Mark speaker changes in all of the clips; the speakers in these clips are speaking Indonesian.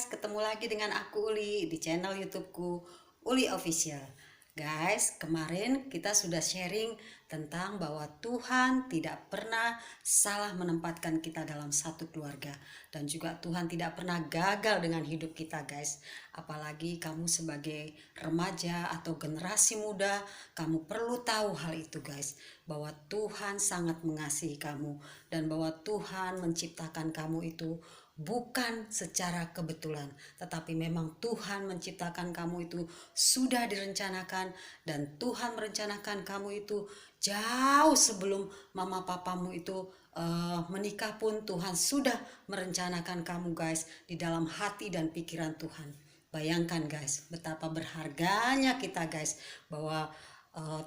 Speaker 1: guys, ketemu lagi dengan aku Uli di channel YouTubeku Uli Official. Guys, kemarin kita sudah sharing tentang bahwa Tuhan tidak pernah salah menempatkan kita dalam satu keluarga. Dan juga Tuhan tidak pernah gagal dengan hidup kita guys. Apalagi kamu sebagai remaja atau generasi muda, kamu perlu tahu hal itu guys. Bahwa Tuhan sangat mengasihi kamu. Dan bahwa Tuhan menciptakan kamu itu bukan secara kebetulan, tetapi memang Tuhan menciptakan kamu itu sudah direncanakan, dan Tuhan merencanakan kamu itu jauh sebelum mama papamu itu menikah pun Tuhan sudah merencanakan kamu guys di dalam hati dan pikiran Tuhan. Bayangkan guys, betapa berharganya kita guys, bahwa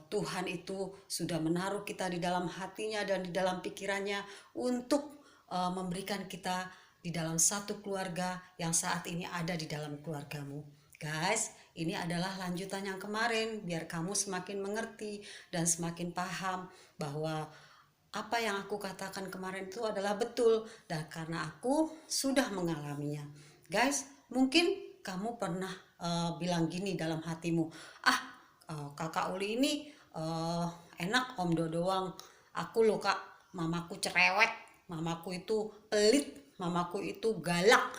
Speaker 1: Tuhan itu sudah menaruh kita di dalam hatinya dan di dalam pikirannya untuk memberikan kita di dalam satu keluarga yang saat ini ada di dalam keluargamu. Guys, ini adalah lanjutan yang kemarin biar kamu semakin mengerti dan semakin paham bahwa apa yang aku katakan kemarin itu adalah betul, dan karena aku sudah mengalaminya. Guys, mungkin kamu pernah bilang gini dalam hatimu, kakak Uli ini enak om do doang, aku loh kak, mamaku cerewet, mamaku itu pelit, mamaku itu galak,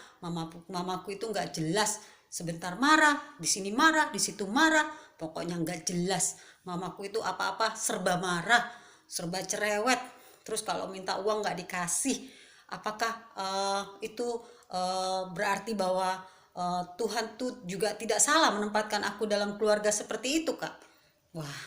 Speaker 1: mamaku itu nggak jelas, sebentar marah, di sini marah, di situ marah, pokoknya nggak jelas. Mamaku itu apa-apa serba marah, serba cerewet. Terus kalau minta uang nggak dikasih. Apakah itu berarti bahwa Tuhan tuh juga tidak salah menempatkan aku dalam keluarga seperti itu, Kak? Wah,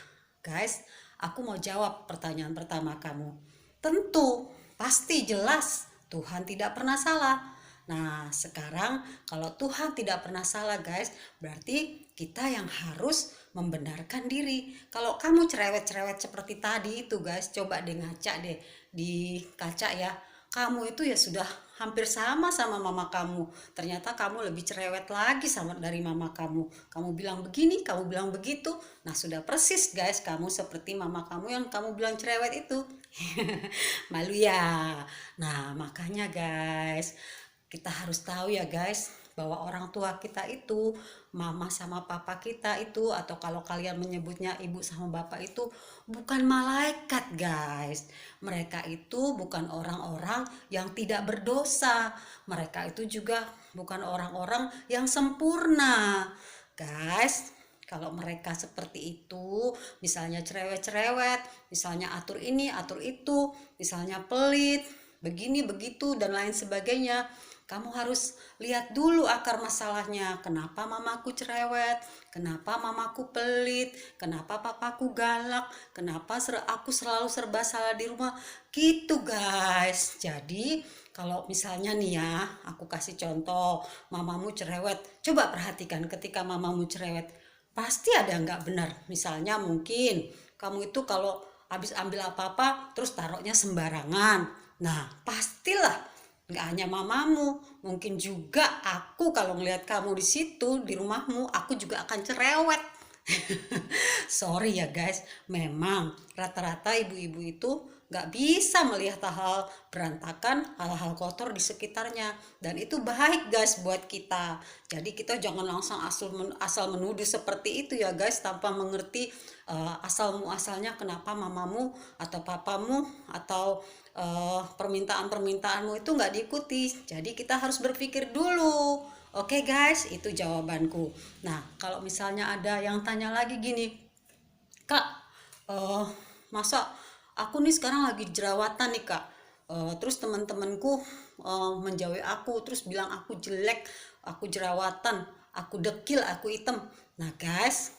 Speaker 1: guys, aku mau jawab pertanyaan pertama kamu. Tentu, pasti jelas Tuhan tidak pernah salah. Nah, sekarang kalau Tuhan tidak pernah salah guys, berarti kita yang harus membenarkan diri. Kalau kamu cerewet-cerewet seperti tadi itu guys, coba deh ngaca deh di kaca ya. Kamu itu ya sudah hampir sama mama kamu. Ternyata kamu lebih cerewet lagi sama dari mama kamu. Kamu bilang begini, kamu bilang begitu. Nah, sudah persis guys, kamu seperti mama kamu yang kamu bilang cerewet itu. Malu ya. Nah, makanya guys, kita harus tahu ya guys, bahwa orang tua kita itu, mama sama papa kita itu, atau kalau kalian menyebutnya ibu sama bapak itu, bukan malaikat guys. Mereka itu bukan orang-orang yang tidak berdosa. Mereka itu juga bukan orang-orang yang sempurna guys. Kalau mereka seperti itu, misalnya cerewet-cerewet, misalnya atur ini, atur itu, misalnya pelit, begini, begitu, dan lain sebagainya, kamu harus lihat dulu akar masalahnya. Kenapa mamaku cerewet? Kenapa mamaku pelit? Kenapa papaku galak? Kenapa aku selalu serba salah di rumah? Gitu guys. Jadi kalau misalnya nih ya, aku kasih contoh, mamamu cerewet. Coba perhatikan ketika mamamu cerewet, pasti ada nggak benar. Misalnya mungkin kamu itu kalau habis ambil apa-apa terus taruhnya sembarangan. Nah, pastilah nggak hanya mamamu, mungkin juga aku kalau ngelihat kamu di situ di rumahmu, aku juga akan cerewet. Sorry ya guys, memang rata-rata ibu-ibu itu nggak bisa melihat hal-hal berantakan, hal-hal kotor di sekitarnya, dan itu baik guys buat kita. Jadi kita jangan langsung asal menuduh seperti itu ya guys, tanpa mengerti asal muasalnya kenapa mamamu atau papamu atau permintaan-permintaanmu itu nggak diikuti. Jadi kita harus berpikir dulu. Oke guys, itu jawabanku. Nah, kalau misalnya ada yang tanya lagi gini, Kak, eh masa aku nih sekarang lagi jerawatan nih Kak. Terus teman-temanku menjauhi aku, terus bilang aku jelek, aku jerawatan, aku dekil, aku hitam. Nah guys,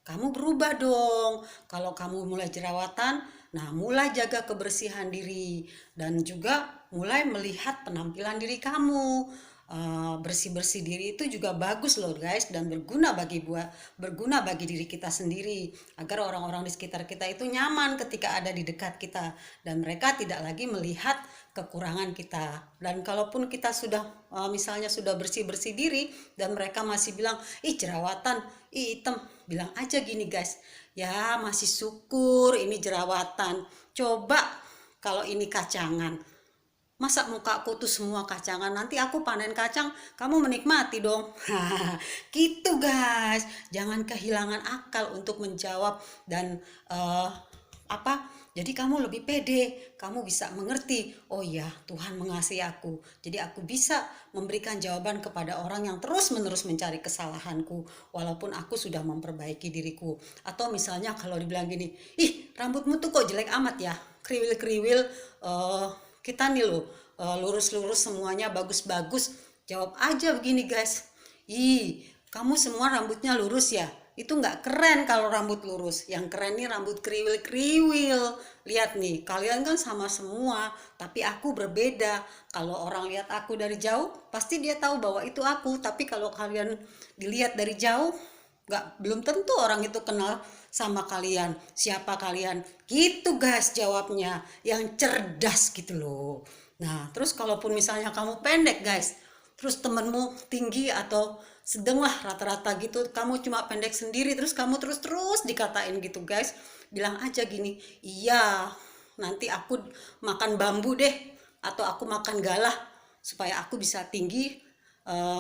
Speaker 1: kamu berubah dong. Kalau kamu mulai jerawatan, nah mulai jaga kebersihan diri, dan juga mulai melihat penampilan diri kamu. Bersih-bersih diri itu juga bagus loh guys, dan berguna bagi diri kita sendiri, agar orang-orang di sekitar kita itu nyaman ketika ada di dekat kita, dan mereka tidak lagi melihat kekurangan kita. Dan kalaupun kita sudah misalnya sudah bersih-bersih diri dan mereka masih bilang ih jerawatan, ih hitam, bilang aja gini guys, ya masih syukur ini jerawatan, coba kalau ini kacangan, Masa mukaku tuh semua kacangan, nanti aku panen kacang, kamu menikmati dong. Gitu guys, jangan kehilangan akal untuk menjawab dan apa? Jadi kamu lebih pede, kamu bisa mengerti, oh ya Tuhan mengasihi aku. Jadi aku bisa memberikan jawaban kepada orang yang terus-menerus mencari kesalahanku, walaupun aku sudah memperbaiki diriku. Atau misalnya kalau dibilang gini, ih rambutmu tuh kok jelek amat ya, kriwil-kriwil, kita nih loh lurus-lurus semuanya bagus-bagus. Jawab aja begini guys, ih kamu semua rambutnya lurus ya, itu nggak keren kalau rambut lurus. Yang keren nih rambut kriwil-kriwil. Lihat nih, kalian kan sama semua, tapi aku berbeda. Kalau orang lihat aku dari jauh, pasti dia tahu bahwa itu aku. Tapi kalau kalian dilihat dari jauh, belum tentu orang itu kenal sama kalian, siapa kalian. Gitu guys jawabnya, yang cerdas gitu loh. Nah, terus kalaupun misalnya kamu pendek guys, terus temenmu tinggi atau sedang lah rata-rata gitu, kamu cuma pendek sendiri, terus kamu terus dikatain gitu guys, bilang aja gini, iya nanti aku makan bambu deh, atau aku makan galah supaya aku bisa tinggi,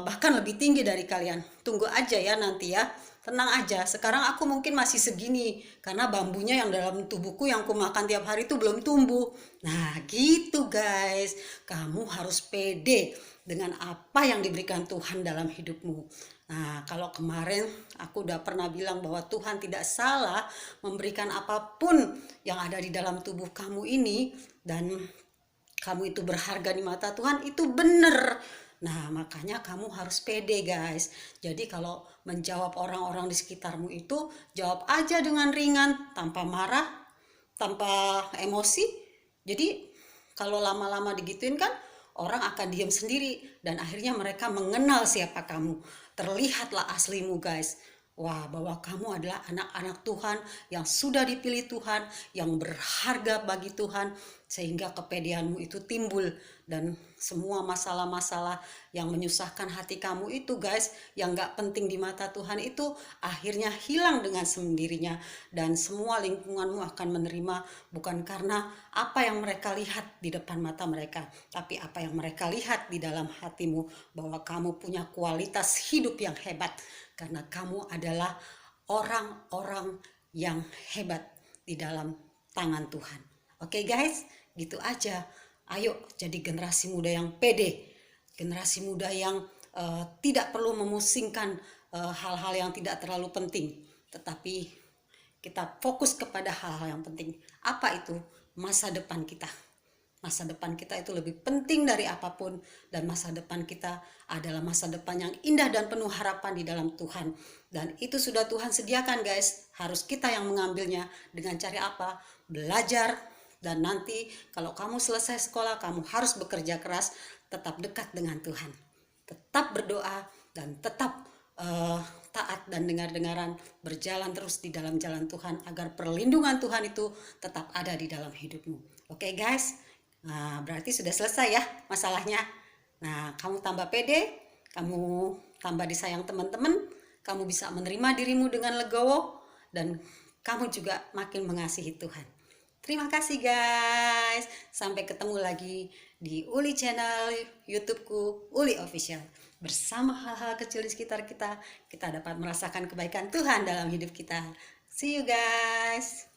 Speaker 1: bahkan lebih tinggi dari kalian. Tunggu aja ya nanti ya, tenang aja. Sekarang aku mungkin masih segini karena bambunya yang dalam tubuhku yang aku makan tiap hari itu belum tumbuh. Nah gitu guys, kamu harus pede dengan apa yang diberikan Tuhan dalam hidupmu. Nah, kalau kemarin aku udah pernah bilang bahwa Tuhan tidak salah memberikan apapun yang ada di dalam tubuh kamu ini, dan kamu itu berharga di mata Tuhan, itu benar. Nah, makanya kamu harus pede guys. Jadi kalau menjawab orang-orang di sekitarmu itu, jawab aja dengan ringan, tanpa marah, tanpa emosi. Jadi kalau lama-lama digituin kan orang akan diam sendiri dan akhirnya mereka mengenal siapa kamu. Terlihatlah aslimu guys. Wah, bahwa kamu adalah anak-anak Tuhan yang sudah dipilih Tuhan, yang berharga bagi Tuhan, sehingga kepedeanmu itu timbul. Dan semua masalah-masalah yang menyusahkan hati kamu itu guys, yang gak penting di mata Tuhan itu, akhirnya hilang dengan sendirinya. Dan semua lingkunganmu akan menerima, bukan karena apa yang mereka lihat di depan mata mereka, tapi apa yang mereka lihat di dalam hatimu, bahwa kamu punya kualitas hidup yang hebat, karena kamu adalah orang-orang yang hebat di dalam tangan Tuhan. Oke guys, gitu aja. Ayo jadi generasi muda yang pede, generasi muda yang tidak perlu memusingkan hal-hal yang tidak terlalu penting, tetapi kita fokus kepada hal-hal yang penting. Apa itu? Masa depan kita. Masa depan kita itu lebih penting dari apapun, dan masa depan kita adalah masa depan yang indah dan penuh harapan di dalam Tuhan. Dan itu sudah Tuhan sediakan guys, harus kita yang mengambilnya. Dengan cara apa? Belajar, dan nanti kalau kamu selesai sekolah, kamu harus bekerja keras, tetap dekat dengan Tuhan, tetap berdoa, dan tetap taat dan dengar-dengaran, berjalan terus di dalam jalan Tuhan, agar perlindungan Tuhan itu tetap ada di dalam hidupmu. Oke guys, nah berarti sudah selesai ya masalahnya. Nah, kamu tambah pede, kamu tambah disayang teman-teman, kamu bisa menerima dirimu dengan legowo, dan kamu juga makin mengasihi Tuhan. Terima kasih guys, sampai ketemu lagi di Uli channel YouTubeku, Uli Official. Bersama hal-hal kecil di sekitar kita, kita dapat merasakan kebaikan Tuhan dalam hidup kita. See you guys.